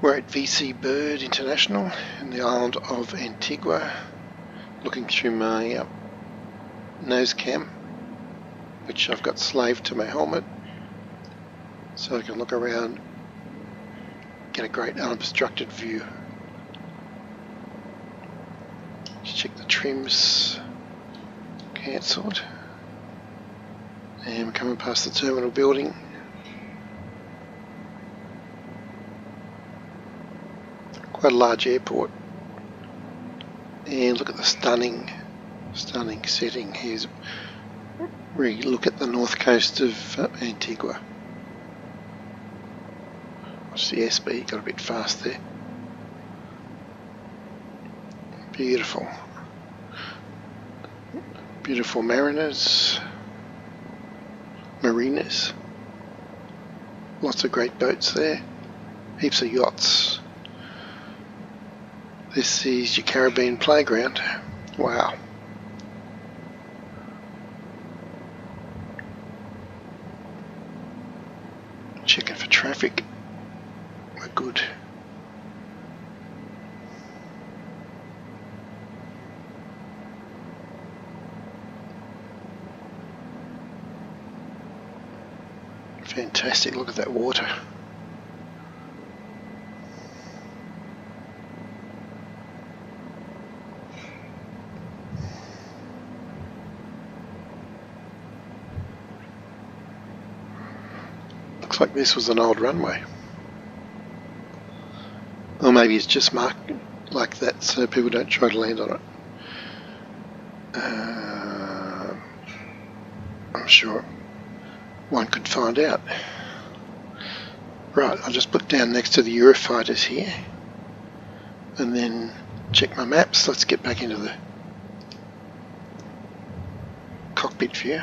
We're at VC Bird International in the island of Antigua, looking through my nose cam, which I've got slaved to my helmet, so I can look around, get a great unobstructed view. Just check the trims, cancelled, and we're coming past the terminal building. Quite a large airport, and look at the stunning setting. Here's where you look at the north coast of Antigua. Watch the SB, got a bit fast there. Beautiful, beautiful marinas, marinas. Lots of great boats there. Heaps of yachts. This is your Caribbean playground. Wow. Checking for traffic. We're good. Fantastic, look at that water. Looks like this was an old runway. Or maybe it's just marked like that so people don't try to land on it. I'm sure one could find out. Right, I'll just put down next to the Eurofighters here and then check my maps. Let's get back into the cockpit view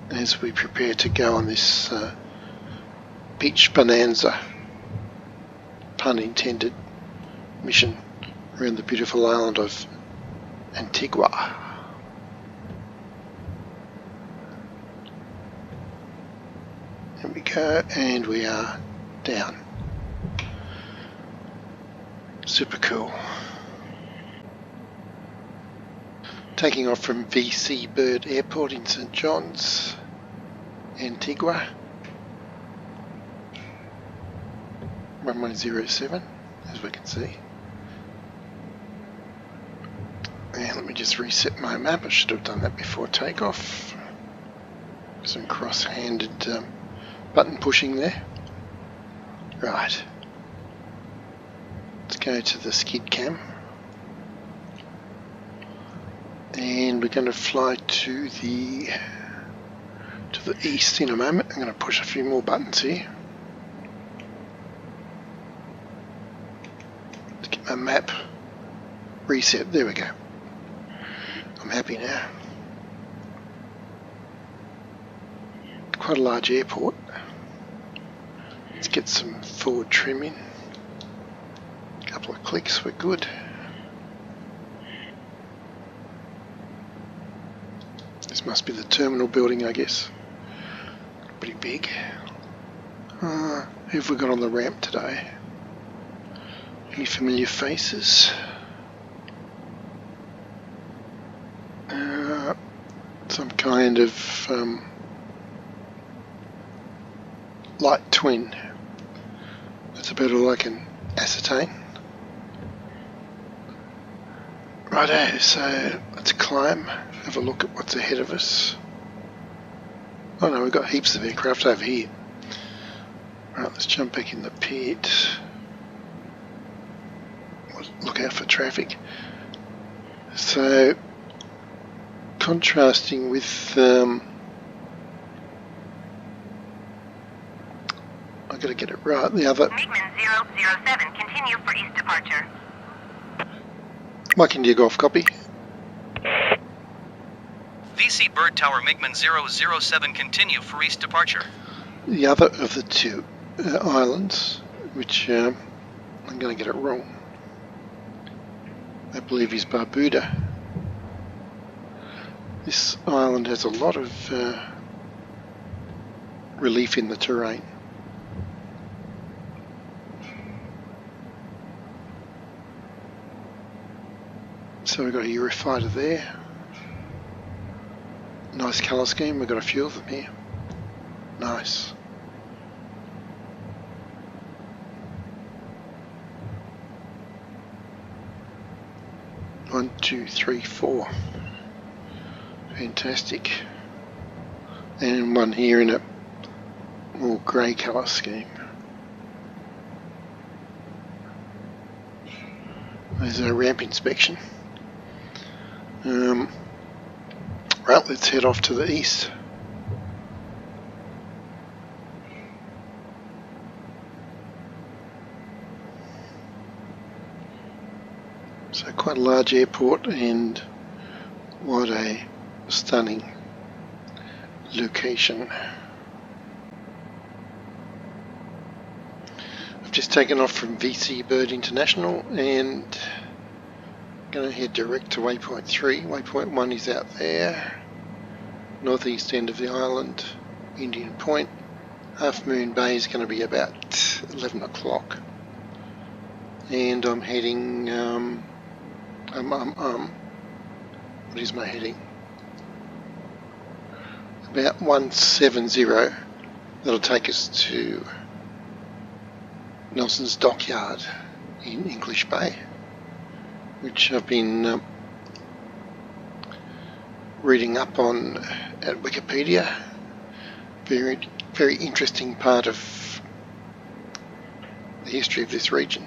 as we prepare to go on this beach bonanza, pun intended, mission around the beautiful island of Antigua. There we go, and we are down. Super cool. Taking off from VC Bird Airport in St. John's, Antigua. Runway 07, as we can see. And let me just reset my map. I should have done that before takeoff. Some cross-handed button pushing there. Right. Let's go to the skid cam. And we're going to fly to the east in a moment. I'm going to push a few more buttons here. Let's get my map reset. There we go. I'm happy now. Quite a large airport. Let's get some forward trim in. A couple of clicks, we're good. This must be the terminal building, I guess. Pretty big. Who have we got on the ramp today? Any familiar faces? Some kind of light twin. That's about all I can ascertain. Righto, so let's climb, have a look at what's ahead of us. Oh no, we've got heaps of aircraft over here. Right, let's jump back in the pit. Look out for traffic. So, contrasting with I gotta get it right. The other MiGMan 007, continue for east departure. Mike India Golf, copy. VC Bird Tower MiGMan 007, continue for east departure. The other of the two islands, which I'm going to get it wrong, I believe is Barbuda. This island has a lot of relief in the terrain. So we've got a Eurofighter there. Nice colour scheme, we've got a few of them here. Nice. One, two, three, four. Fantastic. And one here in a more grey colour scheme. There's a ramp inspection. Right, let's head off to the east. So quite a large airport, and what a stunning location. I've just taken off from VC Bird International and going to head direct to waypoint 3. Waypoint 1 is out there, northeast end of the island, Indian Point. Half Moon Bay is going to be about 11 o'clock, and I'm heading what is my heading? About 170. That'll take us to Nelson's Dockyard in English Bay, which I've been reading up on at Wikipedia. Very interesting part of the history of this region.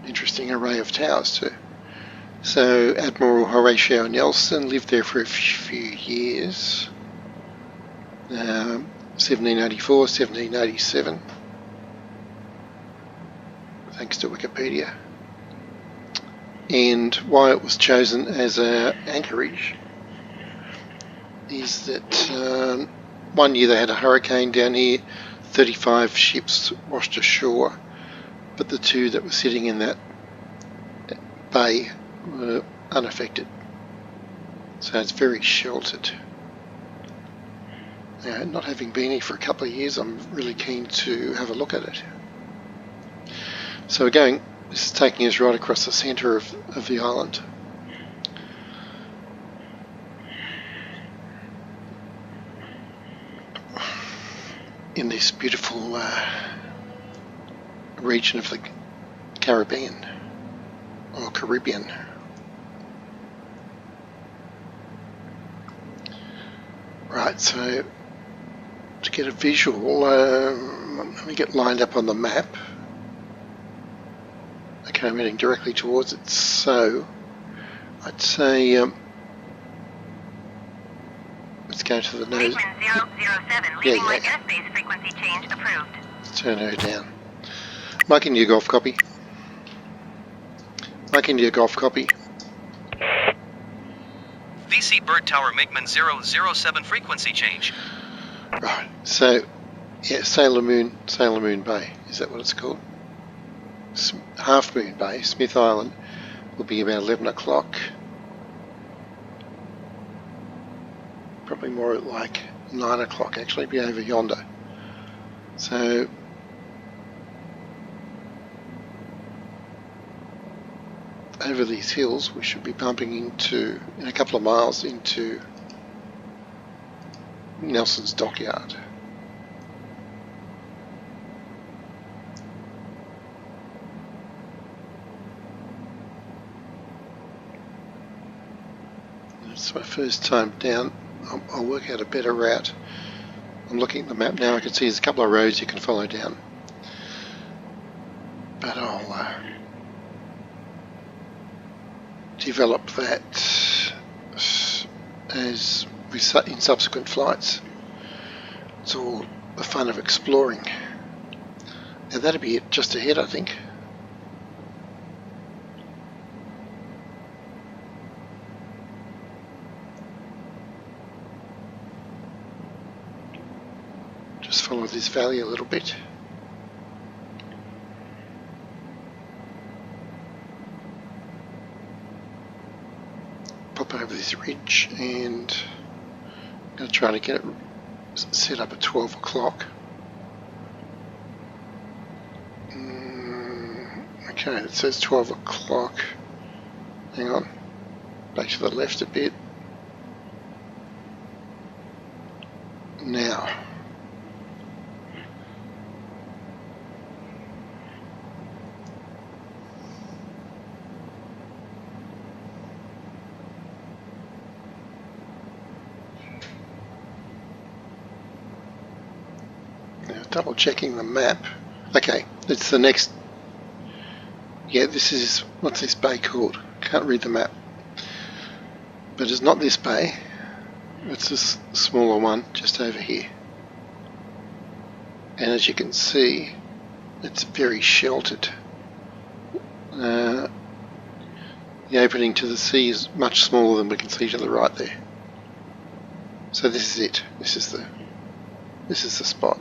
Interesting array of towers too. So Admiral Horatio Nelson lived there for a few years, 1784, 1787, thanks to Wikipedia. And why it was chosen as an anchorage is that one year they had a hurricane down here, 35 ships washed ashore, but the two that were sitting in that bay were unaffected. So it's very sheltered. Now, not having been here for a couple of years, I'm really keen to have a look at it. So this is taking us right across the centre of the island. In this beautiful region of the Caribbean, or Caribbean. Right, so to get a visual, let me get lined up on the map. Okay, I'm heading directly towards it, so I'd say let's go to the nose. MiGMan 007, leaving light airspace frequency change approved. Let's turn her down. Mike India Golf, copy. Mike India Golf, copy. VC Bird Tower MiGMan 007 frequency change. Right, so yeah, Sailor Moon Bay, is that what it's called? Half Moon Bay, Smith Island, will be about 11 o'clock. Probably more like 9 o'clock actually, be over yonder. So over these hills we should be bumping into, in a couple of miles, into Nelson's Dockyard. It's my first time down. I'll work out a better route. I'm looking at the map now. I can see there's a couple of roads you can follow down, but I'll develop that as in subsequent flights. It's all the fun of exploring. Now that'll be it just ahead, I think. Just follow this valley a little bit. Pop over this ridge, and I'm going to try to get it set up at 12 o'clock. Okay, it says 12 o'clock. Hang on. Back to the left a bit. Now. Double checking the map. Okay, it's the next. Yeah, this is, what's this bay called? Can't read the map. But it's not this bay. It's this smaller one just over here. And as you can see, it's very sheltered. The opening to the sea is much smaller than we can see to the right there. So this is it. This is the spot.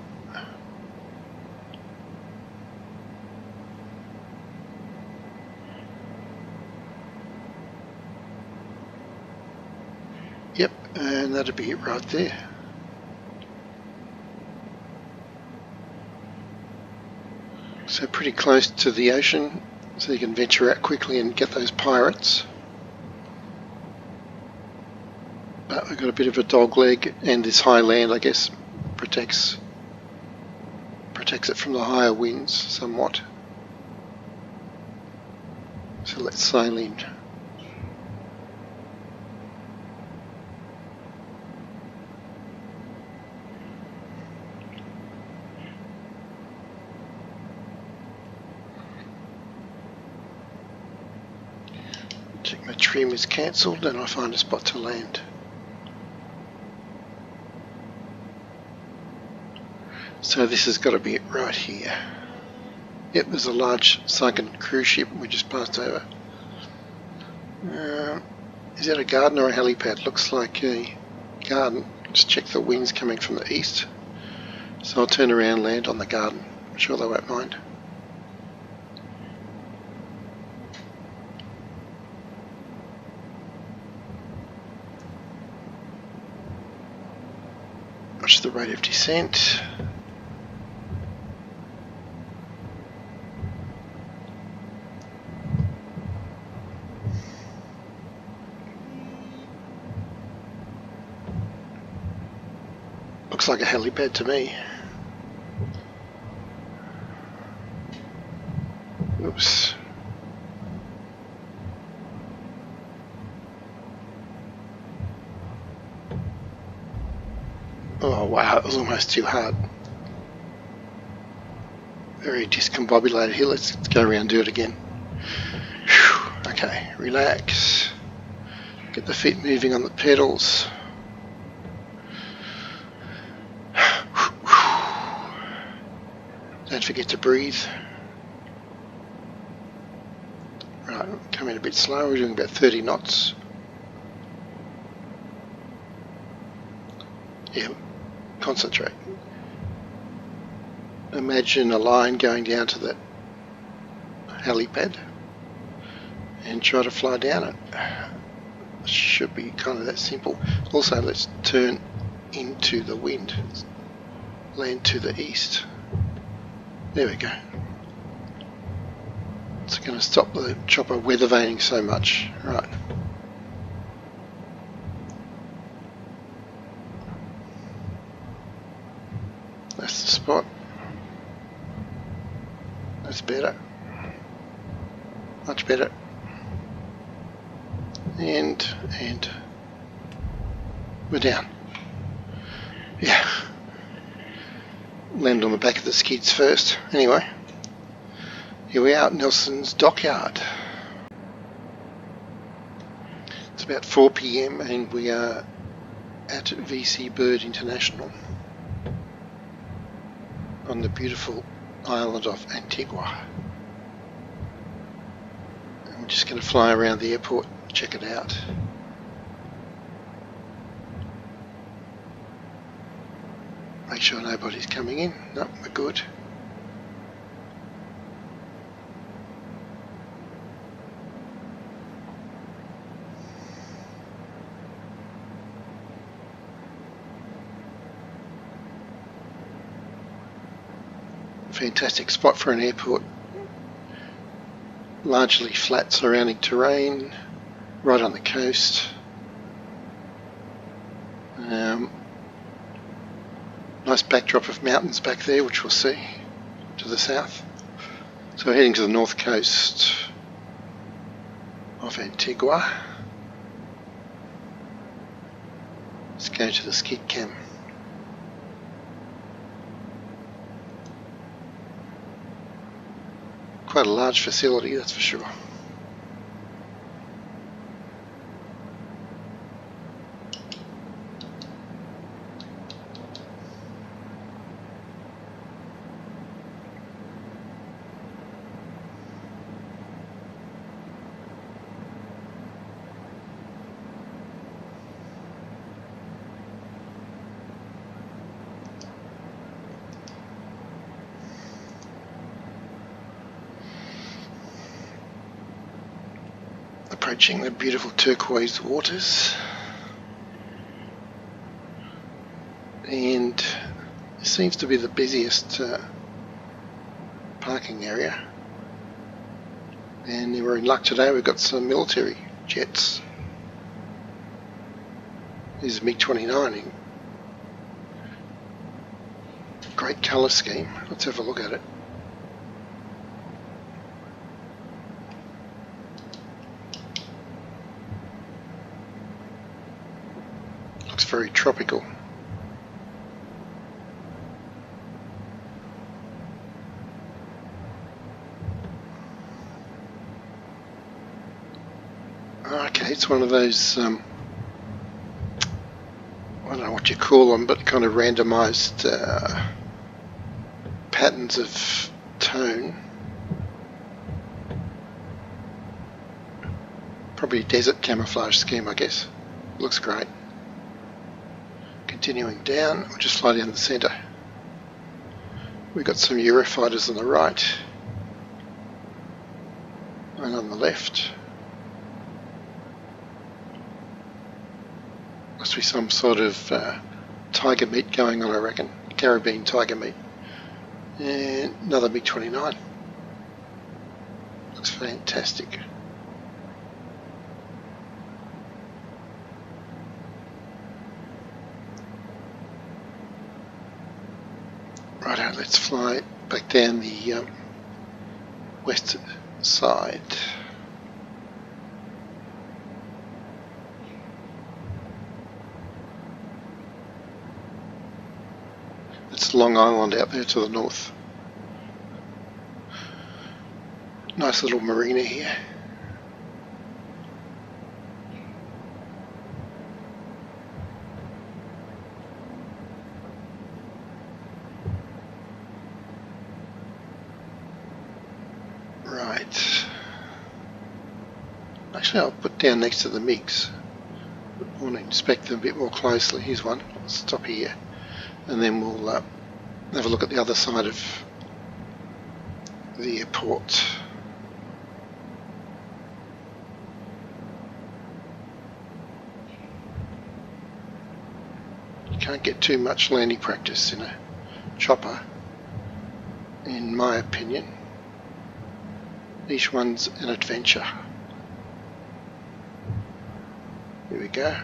Yep, and that'll be it right there. So pretty close to the ocean, so you can venture out quickly and get those pirates. But we've got a bit of a dog leg, and this high land, I guess, protects it from the higher winds somewhat. So let's sail in. Check my trim is cancelled and I find a spot to land. So this has got to be it right here. Yep, there's a large sunken cruise ship we just passed over. Is that a garden or a helipad? Looks like a garden. Just check the winds coming from the east. So I'll turn around and land on the garden. I'm sure they won't mind. Watch the rate of descent. Looks like a helipad to me. Oops. Oh wow, it was almost too hard. Very discombobulated here. Let's go around and do it again. Whew. Okay, relax. Get the feet moving on the pedals. Don't forget to breathe. Right, coming a bit slow. We're doing about 30 knots. Yeah, concentrate. Imagine a line going down to the helipad and try to fly down it. Should be kind of that simple. Also, let's turn into the wind. Land to the east. There we go. It's going to stop the chopper weather vaning so much. Right. That's the spot. That's better. Much better. And we're down. Yeah. Land on the back of the skids first. Anyway, here we are at Nelson's Dockyard. It's about 4 PM and we are at VC Bird International on the beautiful island of Antigua. I'm just going to fly around the airport, check it out. Make sure nobody's coming in. No, we're good. Fantastic spot for an airport. largely flat surrounding terrain, right on the coast. Nice backdrop of mountains back there, which we'll see to the south. So we're heading to the north coast of Antigua. Let's go to the skid cam. Quite a large facility, that's for sure. Approaching the beautiful turquoise waters, and this seems to be the busiest parking area, and we're in luck today. We've got some military jets. This is MiG-29. Great colour scheme. Let's have a look at it. Looks very tropical. Okay, it's one of those, I don't know what you call them, but kind of randomised patterns of tone. Probably a desert camouflage scheme, I guess. Looks great. Continuing down, we'll just fly down the centre. We've got some Eurofighters on the right and on the left. Must be some sort of tiger meat going on, I reckon. Caribbean tiger meat. And another MiG-29. Looks fantastic. Righto, let's fly back down the west side. It's Long Island out there to the north. Nice little marina here. Right. Actually, I'll put down next to the MiGs. I want to inspect them a bit more closely. Here's one. I'll stop here. And then we'll have a look at the other side of the airport. You can't get too much landing practice in a chopper, in my opinion. Each one's an adventure. Here we go.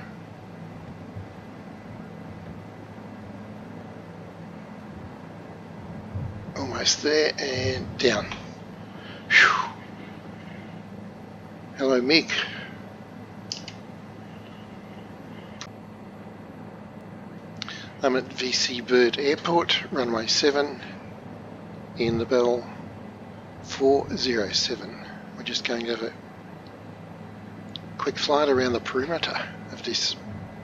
Almost there and down. Whew. Hello, MiG. I'm at VC Bird Airport, runway 7, in the Bell 407. We're just going to have a quick flight around the perimeter of this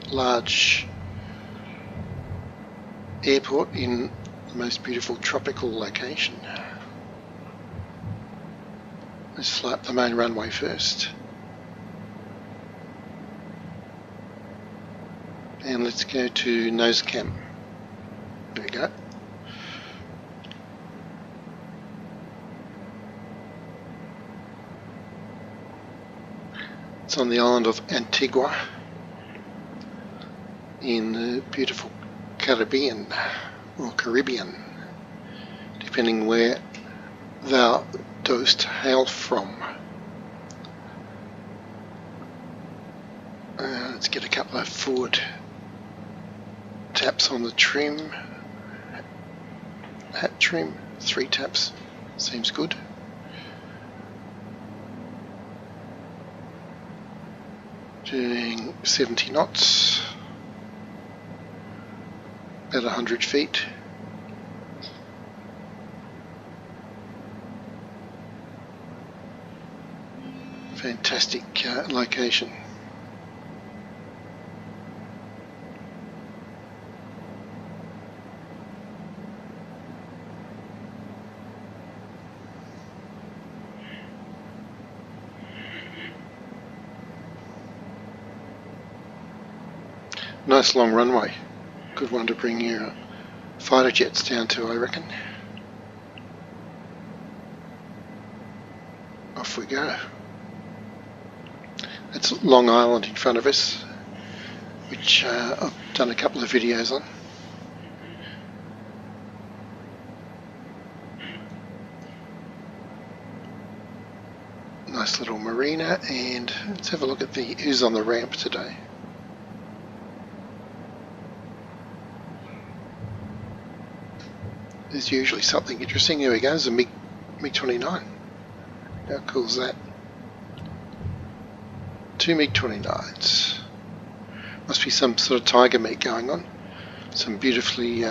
large airport in the most beautiful tropical location. Let's fly up the main runway first. And let's go to nose cam. There we go. It's on the island of Antigua in the beautiful Caribbean, or Caribbean, depending where thou dost hail from. Let's get a couple of forward taps on the trim, hat trim, 3 taps, seems good. Doing 70 knots, about 100 feet. Fantastic location. Nice long runway. Good one to bring your fighter jets down to, I reckon. Off we go. That's Long Island in front of us, which I've done a couple of videos on. Nice little marina, and let's have a look at who's on the ramp today. There's usually something interesting. Here we go, there's a MiG-29. How cool is that? 2 MiG-29s. Must be some sort of tiger meat going on. Some beautifully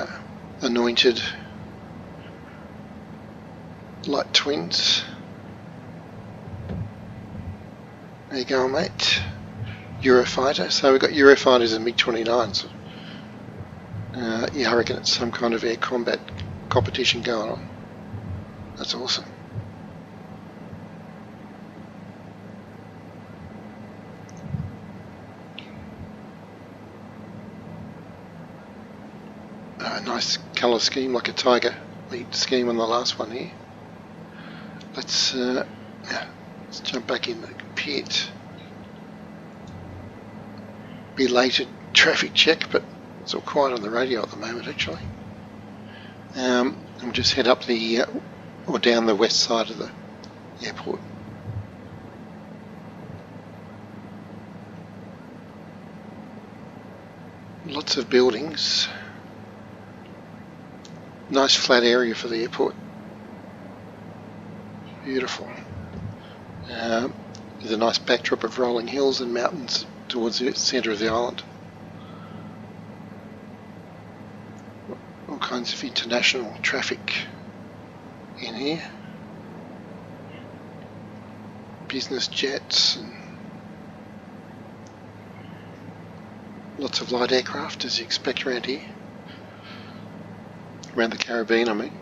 anointed light twins. There you go, mate. Eurofighter. So we've got Eurofighters and MiG-29s. Yeah, I reckon it's some kind of air combat competition going on. That's awesome. Nice colour scheme, like a tiger meat scheme on the last one here. Let's jump back in the pit. Belated traffic check, but it's all quiet on the radio at the moment actually. We'll just head up or down the west side of the airport. Lots of buildings. Nice flat area for the airport. Beautiful. With a nice backdrop of rolling hills and mountains towards the centre of the island. All kinds of international traffic in here. Business jets and lots of light aircraft, as you expect around here. Around the Caribbean, I mean.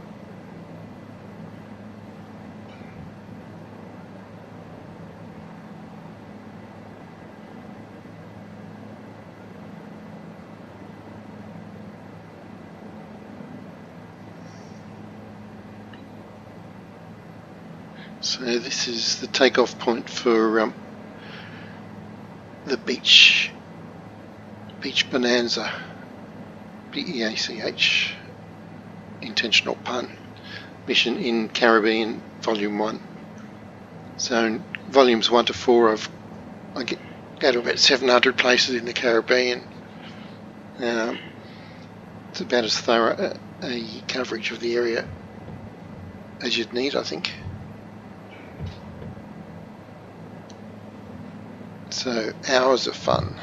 So this is the takeoff point for the beach bonanza, BEACH, intentional pun, mission in Caribbean Volume 1. So in Volumes 1 to 4 I go to about 700 places in the Caribbean. It's about as thorough a coverage of the area as you'd need, I think. So, hours of fun.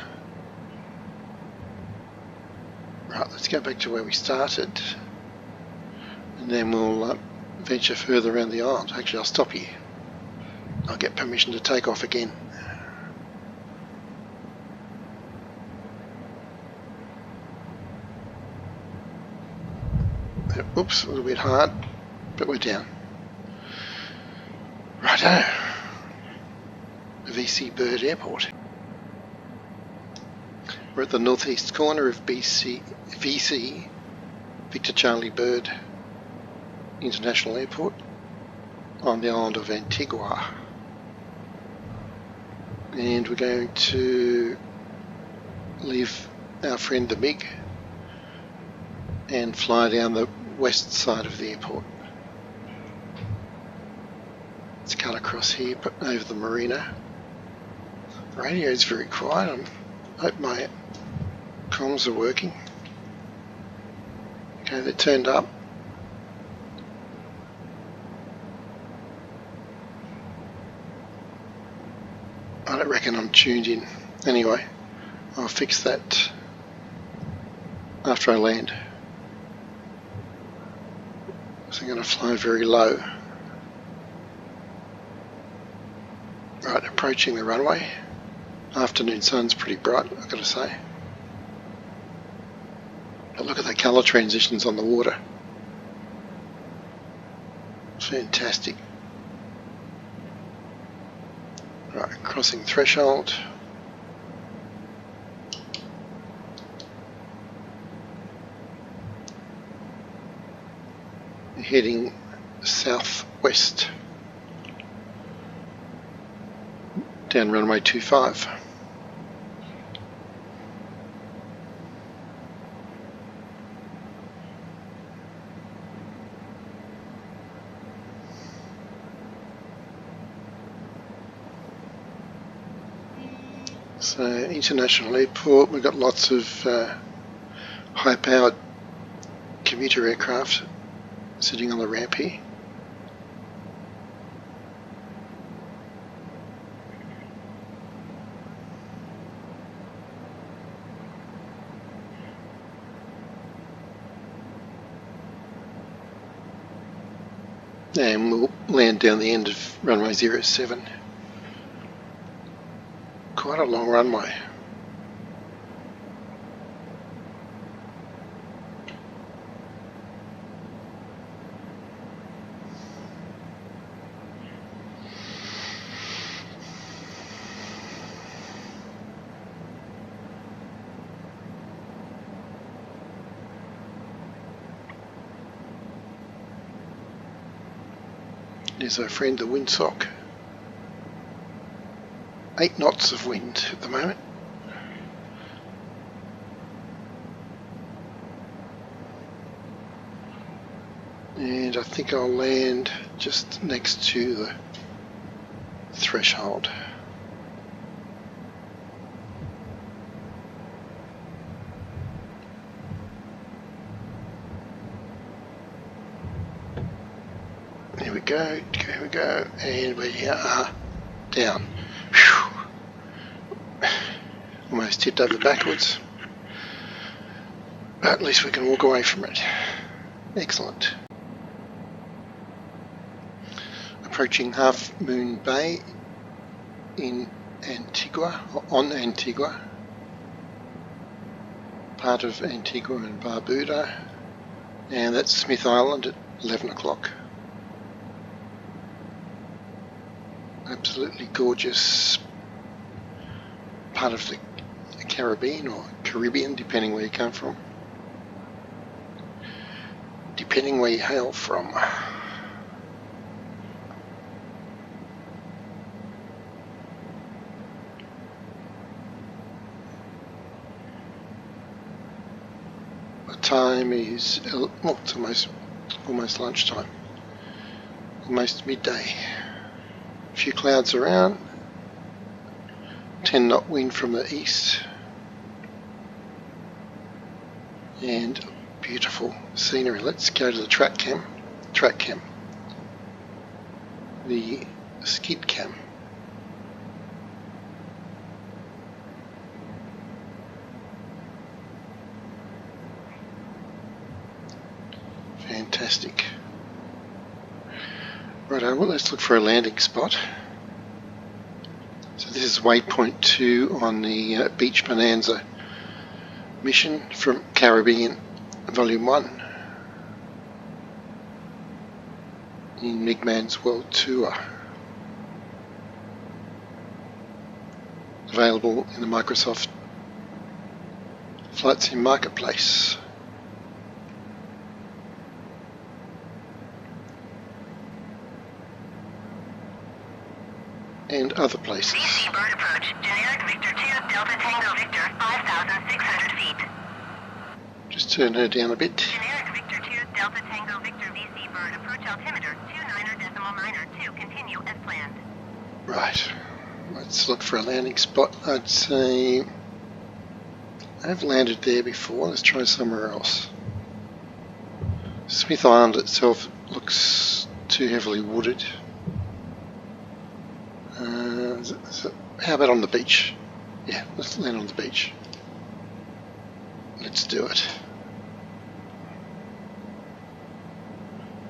Right, let's go back to where we started. And then we'll venture further around the island. Actually, I'll stop here. I'll get permission to take off again. Oops, a little bit hard, but we're down. Righto. VC Bird Airport. We're at the northeast corner of VC Victor Charlie Bird International Airport on the island of Antigua. And we're going to leave our friend the MiG and fly down the west side of the airport. Let's cut across here, over the marina. The radio is very quiet. I'm Hope my comms are working. Okay, they're turned up. I don't reckon I'm tuned in. Anyway, I'll fix that after I land. So I'm going to fly very low. Right, approaching the runway. Afternoon sun's pretty bright, I've got to say. But look at the colour transitions on the water. It's fantastic. Right, crossing threshold. Heading southwest. Down runway 25. So, international airport, we've got lots of high-powered commuter aircraft sitting on the ramp here. And we'll land down the end of runway 07. Quite a long runway. There's our friend the windsock. 8 knots of wind at the moment. And I think I'll land just next to the threshold. Here we go, here we go, and we are down. Whew. Almost tipped over backwards, but at least we can walk away from it. Excellent. Approaching Half Moon Bay in Antigua, or on Antigua, part of Antigua and Barbuda, and that's Smith Island at 11 o'clock. Absolutely gorgeous part of the Caribbean or Caribbean, depending where you come from, depending where you hail from. The time is, well, it's almost lunchtime, almost midday. A few clouds around, 10 knot wind from the east, and beautiful scenery. Let's go to the track cam, the skid cam. Fantastic. Right, well, let's look for a landing spot. So this is waypoint 2 on the Beach Bonanza mission from Caribbean Volume 1 in MiGMan's World Tour. Available in the Microsoft Flight Sim Marketplace. And other places. BC bird approach, generic Victor 2, Delta Tango Victor, 5,600 feet. Just turn her down a bit. Generic Victor 2, Delta Tango Victor BC bird approach altimeter 29.2, continue as planned. Right, let's look for a landing spot. I'd say I've landed there before. Let's try somewhere else. Smith Island itself looks too heavily wooded. How about on the beach? Yeah, let's land on the beach. Let's do it.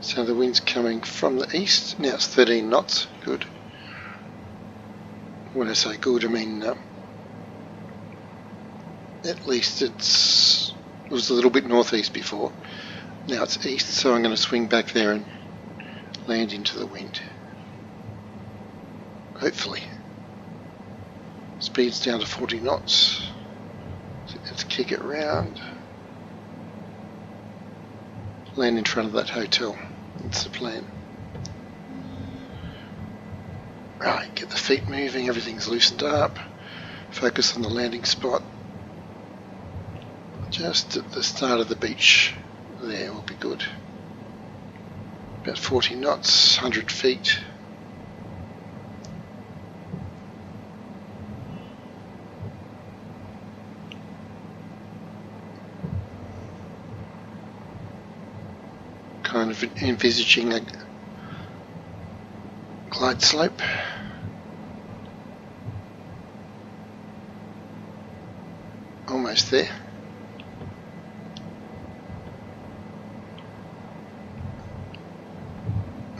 So the wind's coming from the east. Now it's 13 knots. Good. When I say good, I mean at least it was a little bit northeast before. Now it's east, so I'm going to swing back there and land into the wind. Hopefully. Speed's down to 40 knots. Let's kick it round. Land in front of that hotel. That's the plan. Right, get the feet moving, everything's loosened up. Focus on the landing spot. Just at the start of the beach. There will be good. About 40 knots, 100 feet. Kind of envisaging a glide slope. Almost there.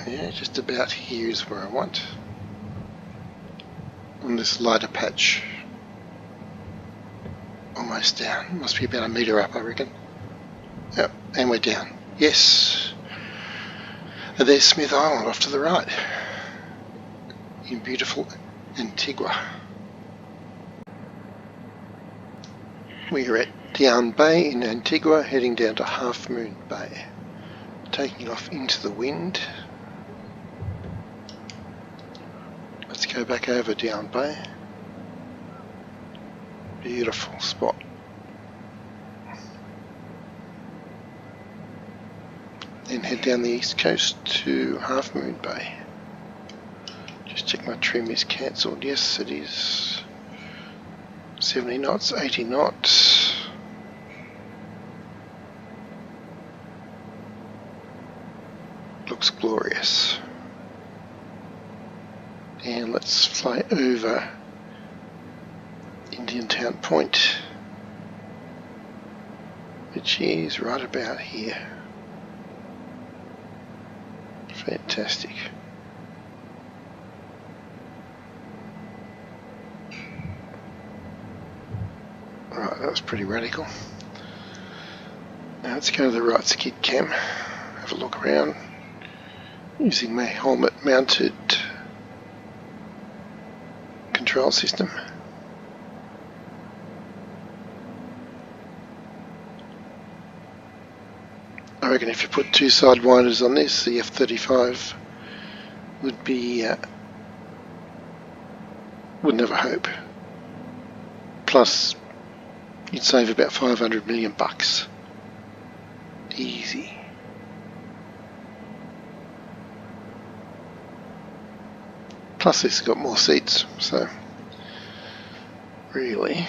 Yeah, just about here is where I want. On this lighter patch. Almost down. Must be about a metre up, I reckon. Yep, and we're down. Yes. And there's Smith Island off to the right. In beautiful Antigua. We are at Down Bay in Antigua, heading down to Half Moon Bay. Taking off into the wind. Let's go back over Down Bay. Beautiful spot. Then head down the east coast to Half Moon Bay. Just check my trim is cancelled. Yes, it is. 70 knots, 80 knots. Looks glorious. And let's fly over Indian Town Point, which is right about here. Fantastic. Right, that was pretty radical. Now let's go to the right skid cam, have a look around using my helmet mounted control system. I reckon if you put two sidewinders on this, the F-35 would be wouldn't have a hope. Plus, you'd save about 500 million bucks. Easy. Plus, this has got more seats, so really.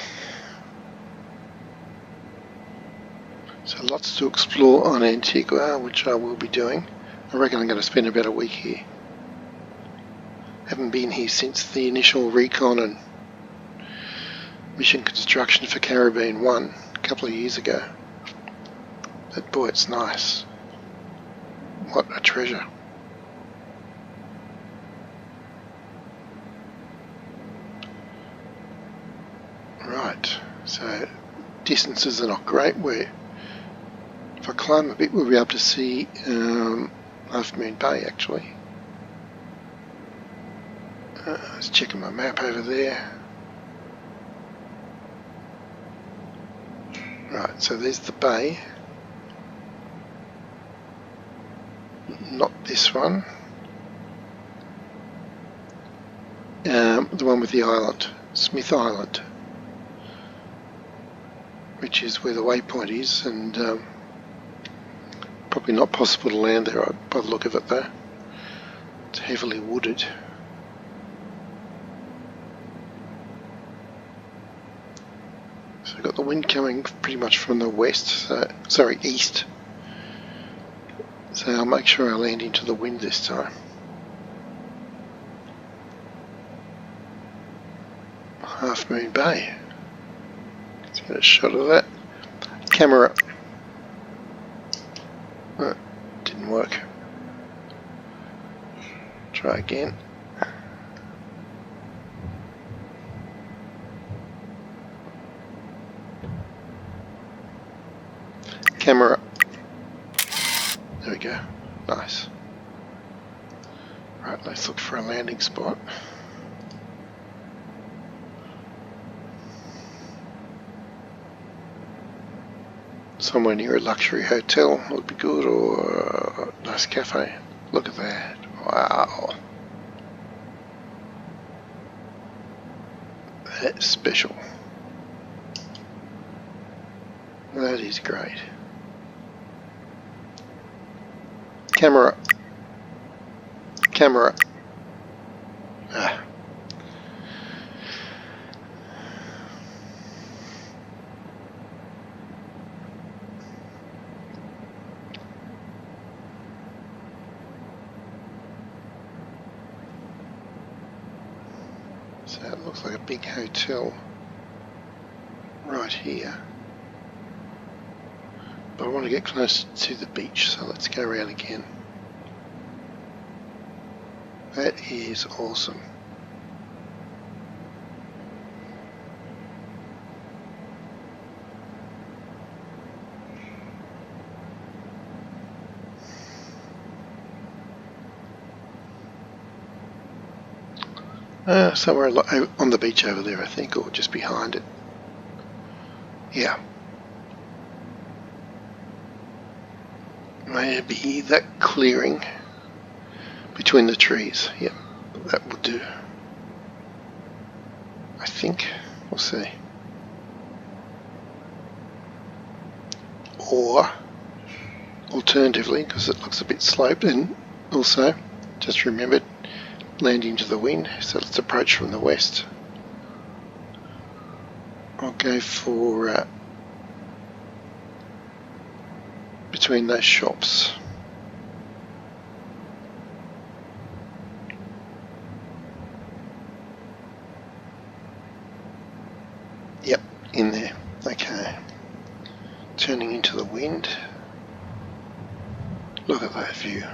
So lots to explore on Antigua, which I will be doing. I reckon I'm going to spend about a week here. Haven't been here since the initial recon and mission construction for Caribbean 1 a couple of years ago. But boy, it's nice. What a treasure. Right, so distances are not great. If I climb a bit, we'll be able to see Half Moon Bay actually. Let's check my map over there. Right, so there's the bay. Not this one. The one with the island, Smith Island, which is where the waypoint is, and probably not possible to land there by the look of it though. It's heavily wooded. So I've got the wind coming pretty much from the west, so, sorry, east. So I'll make sure I land into the wind this time. Half Moon Bay. Let's get a shot of that. Camera. Oh, didn't work. Try again. Camera. There we go. Nice. Right, let's look for a landing spot. Somewhere near a luxury hotel would be good, or a nice cafe. Look at that. Wow. That's special. That is great. Camera. Camera. Ah. So it looks like a big hotel right here. But I want to get closer to the beach, so let's go around again. That is awesome. Somewhere on the beach over there, I think, or just behind it. Yeah. Maybe that clearing between the trees. Yep, that will do. I think. We'll see. Or, alternatively, because it looks a bit sloped, and also, just remembered, landing to the wind, so let's approach from the west. I'll go for between those shops. Yep, in there. Okay. Turning into the wind. Look at that view.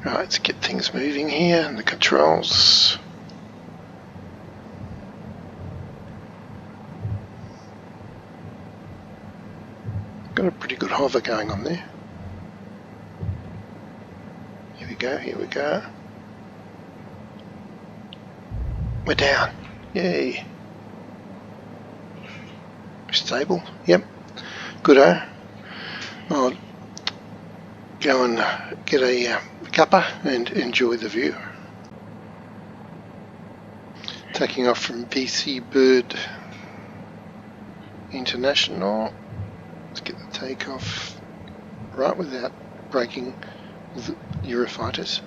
Right, let's get things moving here and the controls. Got a pretty good hover going on there. Here we go, here we go. We're down. Yay. Stable. Yep. Good, I'll go and get a cuppa and enjoy the view. Taking off from BC Bird International. Let's get the takeoff right without breaking the Eurofighters.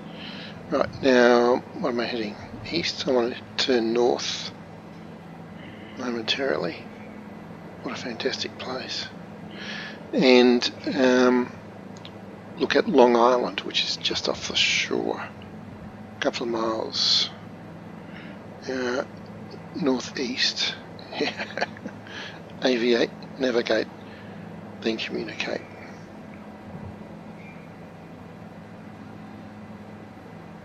Right, now, what am I heading? East. I want to turn north momentarily. What a fantastic place. And look at Long Island, which is just off the shore. A couple of miles northeast. Aviate, navigate, then communicate.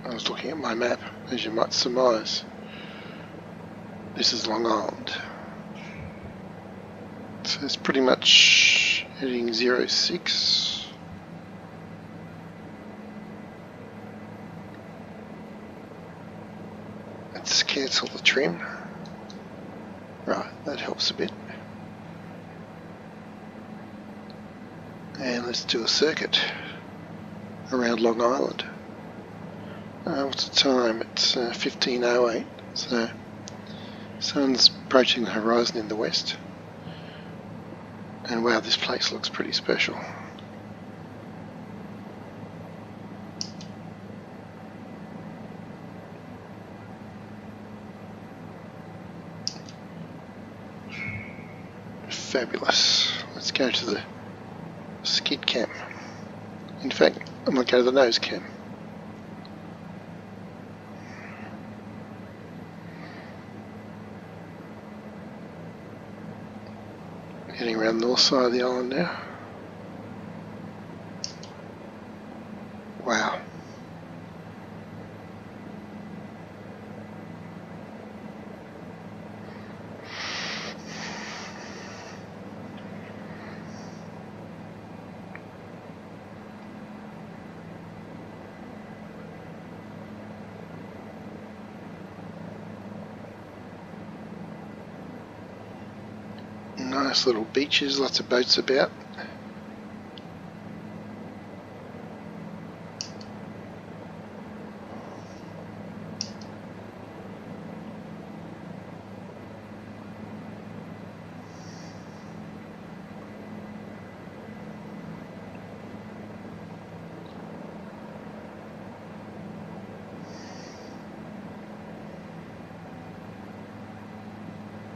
I was looking at my map, as you might surmise. This is Long Island. So it's pretty much heading 06. Let's cancel the trim. Right, that helps a bit. And let's do a circuit around Long Island. What's the time? It's 15:08, so sun's approaching the horizon in the west. And wow, this place looks pretty special. Fabulous. Let's go to the skid cam. In fact, I might go to the nose cam. Heading around the north side of the island now. Wow. Nice little beaches, lots of boats about.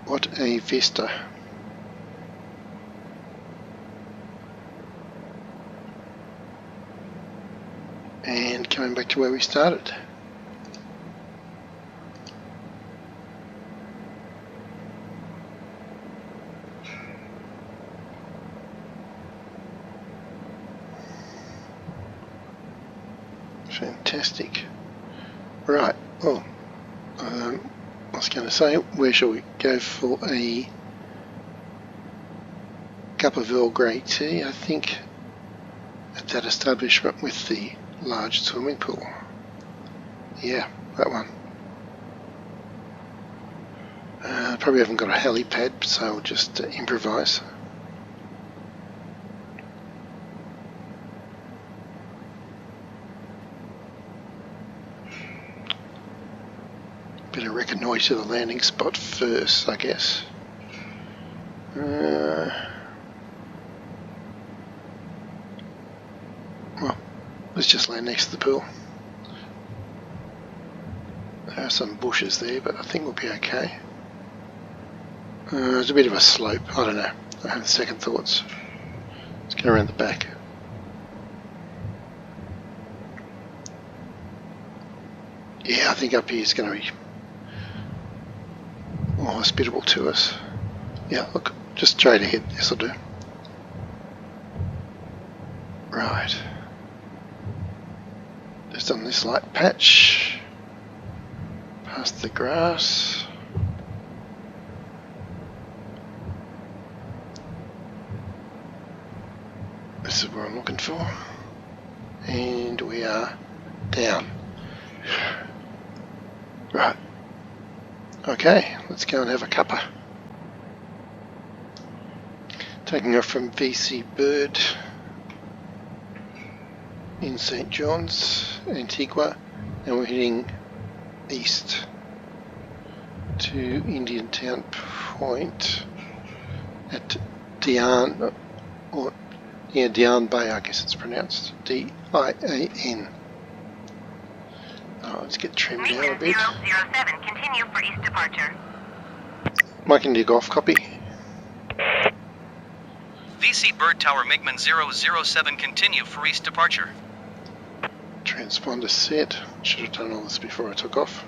What a vista. And coming back to where we started. Fantastic. Right, well, I was going to say, where shall we go for a cup of Earl Grey tea? I think at that establishment with the large swimming pool. Yeah, that one. Probably haven't got a helipad, so I'll just improvise. Better reconnoitre the landing spot first, I guess. Well, let's just land next to the pool. There are some bushes there, but I think we'll be okay. There's a bit of a slope, I don't know. I have second thoughts. Let's go around the back. Yeah, I think up here is going to be more hospitable to us. Yeah, look, just straight ahead. Yes, I'll do. Right. Just on this light patch. Past the grass. This is where I'm looking for. And we are down. Right. Okay, let's go and have a cuppa. Taking off from VC Bird in St. John's, Antigua, and we're heading east to Indian Town Point at Dian, or yeah, Dian Bay, I guess it's pronounced, D-I-A-N. Oh, let's get trimmed down a bit. 007, continue for east departure. Mike and dig off, copy. VC Bird Tower MiGMan 007 continue for east departure. Transponder set. Should have done all this before I took off.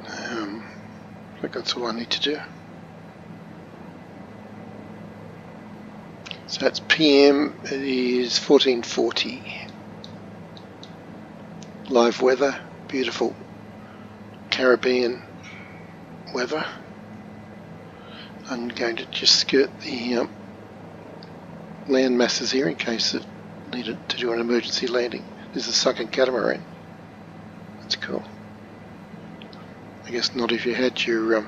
I think that's all I need to do. So that's PM, it is 1440. Live weather, beautiful Caribbean weather. I'm going to just skirt the land masses here in case it needed to do an emergency landing. This is a sunken catamaran. That's cool. I guess not if you had your,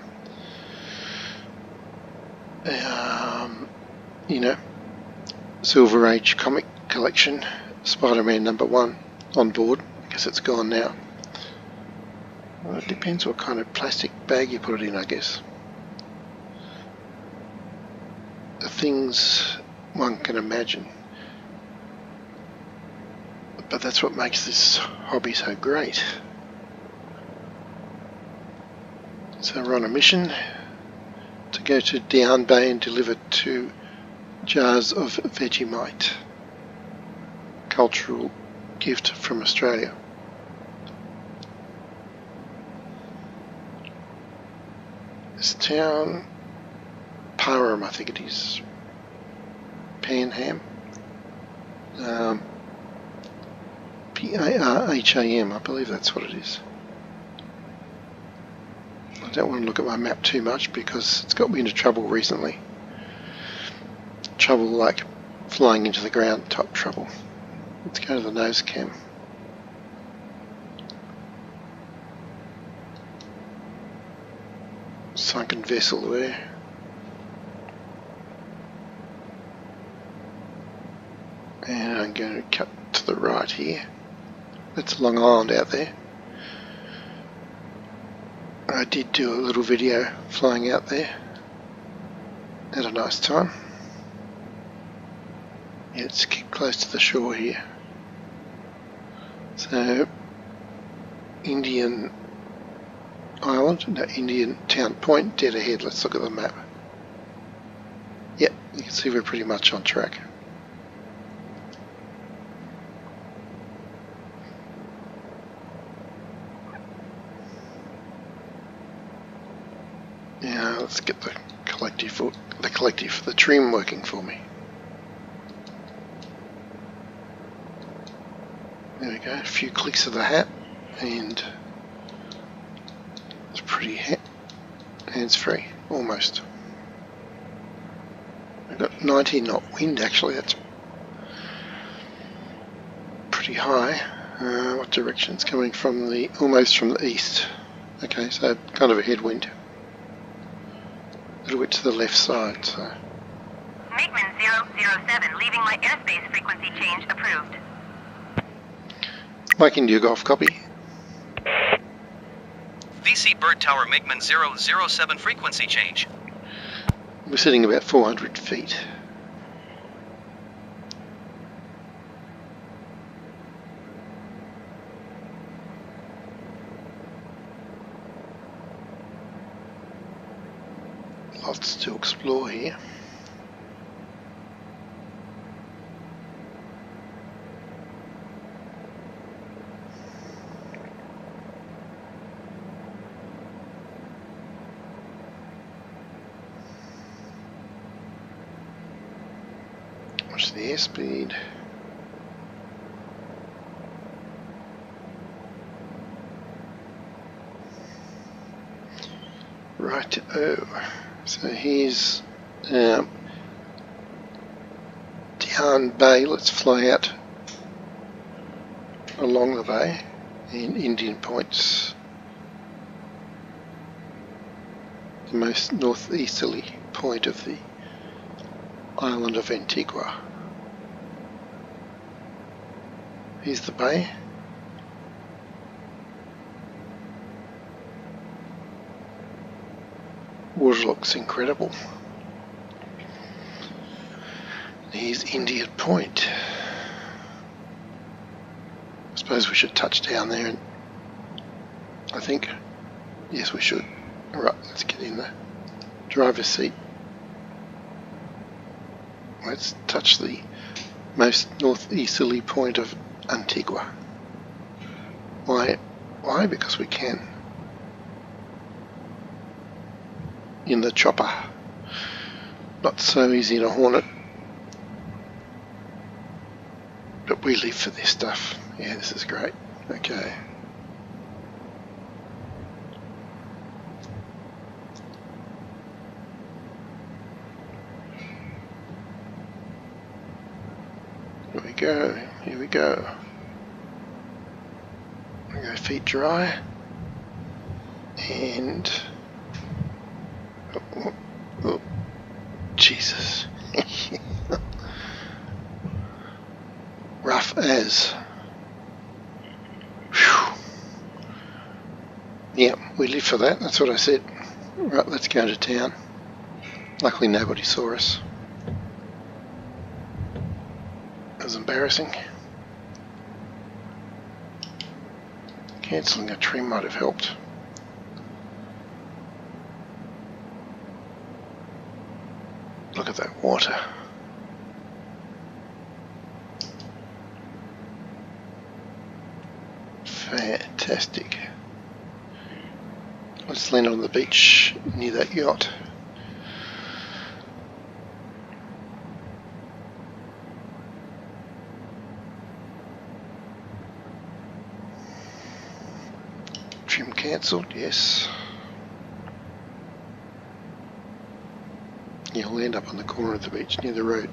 you know, Silver Age comic collection, Spider-Man #1 on board. I guess it's gone now. Well, it depends what kind of plastic bag you put it in, I guess. The things one can imagine. But that's what makes this hobby so great. So we're on a mission to go to Down Bay and deliver 2 jars of Vegemite. Cultural gift from Australia. This town, Parham, I think it is. Panham. Parham, I believe that's what it is. I don't want to look at my map too much because it's got me into trouble recently. Trouble like flying into the ground type trouble. Let's go to the nose cam. Sunken vessel there. And I'm going to cut to the right here. That's Long Island out there. I did do a little video flying out there. Had a nice time. Yeah, it's close to the shore here. So, Indian Island, no, Indian Town Point, dead ahead. Let's look at the map. Yep, you can see we're pretty much on track. Now let's get the the trim working for me. There we go, a few clicks of the hat and it's pretty hands-free, almost. I've got 90 knot wind actually, that's pretty high. What direction? It's coming from almost from the east. Okay, so kind of a headwind. A little bit to the left side, so. MiGMan 007, leaving my airspace frequency change approved. Mike India Golf, copy. VC Bird Tower MiGMan 007 frequency change. We're sitting about 400 feet. Lots to explore here. Watch the airspeed. Right, so here's Down Bay. Let's fly out along the bay in Indian Point's the most northeasterly point of the island of Antigua. Here's the bay. Water looks incredible. Here's Indian Point. I suppose we should touch down there and I think, yes we should. Alright, let's get in the driver's seat. Let's touch the most northeasterly point of Antigua. Why? Because we can. In the chopper. Not so easy to hornet. But we live for this stuff. Yeah, this is great. Okay. Here we go. Here we go. We go feet dry. And oh, Jesus. Rough as. Whew. Yeah, we live for that. That's what I said. Right, let's go to town. Luckily nobody saw us. That was embarrassing. Cancelling a trim might have helped. of that water. Fantastic. Let's land on the beach near that yacht. Trim cancelled, yes. You'll land up on the corner of the beach near the road.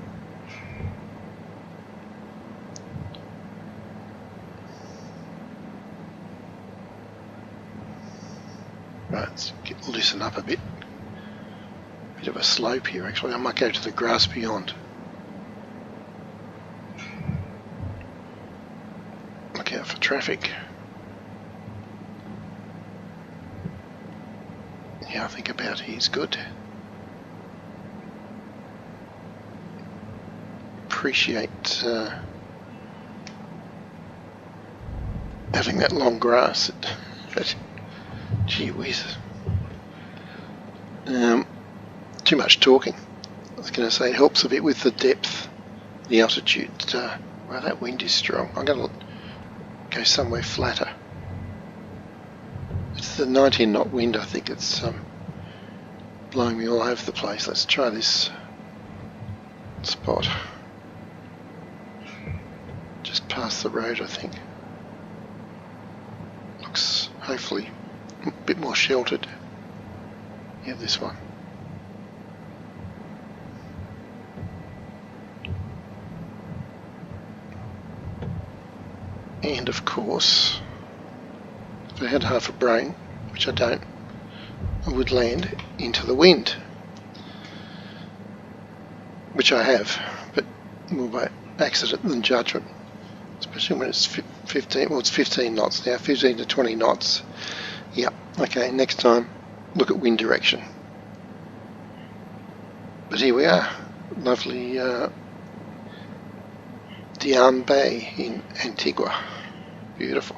Right, let's loosen up a bit. Bit of a slope here actually. I might go to the grass beyond. Look out for traffic. Yeah, I think about here's good. Appreciate having that long grass. Gee whiz. Too much talking. I was going to say it helps a bit with the depth, the altitude. Wow, that wind is strong. I'm going to go somewhere flatter. It's the 19 knot wind, I think. It's blowing me all over the place. Let's try this spot. Just past the road, I think. Looks hopefully a bit more sheltered. Yeah, this one. And of course, if I had half a brain, which I don't, I would land into the wind, which I have, but more by accident than judgment, especially when it's 15, well it's 15 knots now, 15 to 20 knots. Yep, okay, next time look at wind direction. But here we are, lovely Dian Bay in Antigua, beautiful.